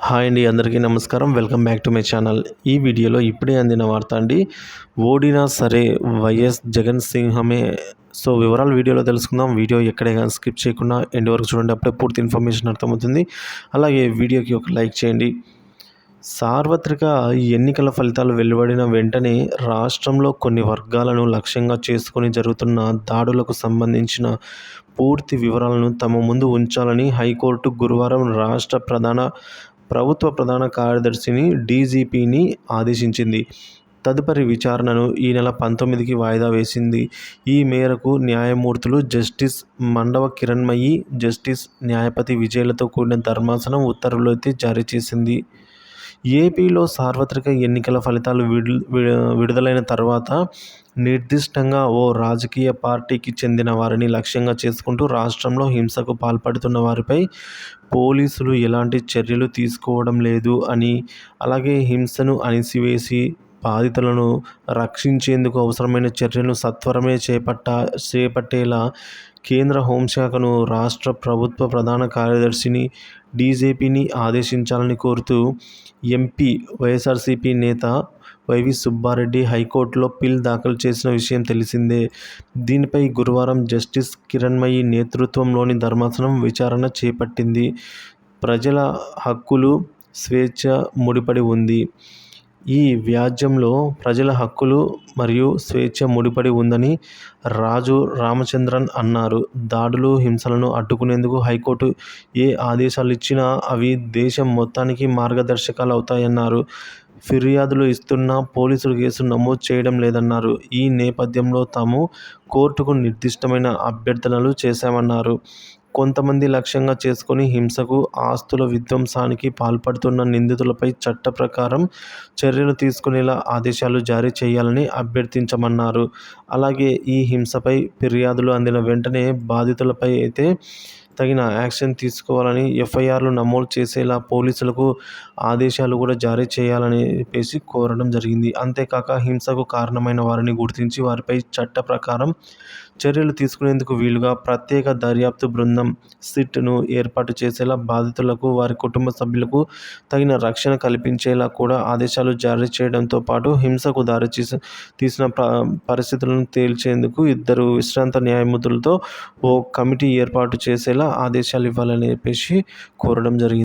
Hi అండి, అందరికీ నమస్కారం. Welcome back to my channel. ఈ వీడియోలో ఇప్పుడే అందిన వార్త అండి. ఓడినా సరే వైఎస్ జగన్ సింహమే. సో వివరాలు వీడియోలో తెలుసుకుందాం. వీడియో ఎక్కడే కానీ స్కిప్ చేయకుండా ఎండ్ వరకు చూడండి. అప్పుడే పూర్తి ఇన్ఫర్మేషన్ అర్థమవుతుంది. అలాగే వీడియోకి ఒక లైక్ చేయండి. సార్వత్రిక ఎన్నికల ఫలితాలు వెలువడిన వెంటనే రాష్ట్రంలో కొన్ని వర్గాలను లక్ష్యంగా చేసుకుని జరుగుతున్న దాడులకు సంబంధించిన పూర్తి వివరాలను తమ ముందు ఉంచాలని హైకోర్టు గురువారం ప్రభుత్వ ప్రధాన కార్యదర్శిని డీజీపీని ఆదేశించింది. తదుపరి విచారణను ఈ నెల 19కి వాయిదా వేసింది. ఈ మేరకు న్యాయమూర్తులు జస్టిస్ మండవ కిరణ్మయి, జస్టిస్ న్యాయపతి విజయ్లతో కూడిన ధర్మాసనం ఉత్తర్వులైతే జారీ చేసింది. ఏపీలో సార్వత్రిక ఎన్నికల ఫలితాలు విడుదలైన తర్వాత నిర్దిష్టంగా ఓ రాజకీయ పార్టీకి చెందిన వారిని లక్ష్యంగా చేసుకుంటూ రాష్ట్రంలో హింసకు పాల్పడుతున్న వారిపై పోలీసులు ఎలాంటి చర్యలు తీసుకోవడం లేదు అని, అలాగే హింసను అణిసివేసి బాధితులను రక్షించేందుకు అవసరమైన చర్యలను సత్వరమే చేపట్టేలా కేంద్ర హోంశాఖను రాష్ట్ర ప్రభుత్వ ప్రధాన కార్యదర్శిని డీజీపీని ఆదేశించాలని కోరుతూ ఎంపీ వైఎస్ఆర్సీపీ నేత వైవి సుబ్బారెడ్డి హైకోర్టులో పిల్ దాఖలు చేసిన విషయం తెలిసిందే. దీనిపై గురువారం జస్టిస్ కిరణ్మయి నేతృత్వంలోని ధర్మాసనం విచారణ చేపట్టింది. ప్రజల హక్కులు, స్వేచ్ఛ ముడిపడి ఉంది. ఈ వ్యాజ్యంలో ప్రజల హక్కులు మరియు స్వేచ్ఛ ముడిపడి ఉందని రాజు రామచంద్రన్ అన్నారు. దాడులు, హింసలను అడ్డుకునేందుకు హైకోర్టు ఏ ఆదేశాలు ఇచ్చినా అవి దేశం మొత్తానికి మార్గదర్శకాలు అవుతాయన్నారు. ఫిర్యాదులు ఇస్తున్నా పోలీసులు కేసు నమోదు చేయడం లేదన్నారు. ఈ నేపథ్యంలో తాము కోర్టుకు నిర్దిష్టమైన అభ్యర్థనలు చేశామన్నారు. కొంతమంది లక్ష్యంగా చేసుకుని హింసకు, ఆస్తుల విధ్వంసానికి పాల్పడుతున్న నిందితులపై చట్ట ప్రకారం చర్యలు తీసుకునేలా ఆదేశాలు జారీ చేయాలని అభ్యర్థించమన్నారు. అలాగే ఈ హింసపై ఫిర్యాదులు అందిన వెంటనే బాధితులపై అయితే తగిన యాక్షన్ తీసుకోవాలని, ఎఫ్ఐఆర్లు నమోదు చేసేలా పోలీసులకు ఆదేశాలు కూడా జారీ చేయాలని కోరడం జరిగింది. అంతేకాక హింసకు కారణమైన వారిని గుర్తించి వారిపై చట్ట ప్రకారం చర్యలు తీసుకునేందుకు వీలుగా ప్రత్యేక దర్యాప్తు బృందం సిట్ను ఏర్పాటు చేసేలా, బాధితులకు వారి కుటుంబ సభ్యులకు తగిన రక్షణ కల్పించేలా కూడా ఆదేశాలు జారీ చేయడంతో పాటు హింసకు తీసిన పరిస్థితులను తేల్చేందుకు 2 విశ్రాంత న్యాయమూర్తులతో ఓ కమిటీ ఏర్పాటు చేసేలా ఆదేశాలు ఇవ్వాలని కోరడం జరిగింది.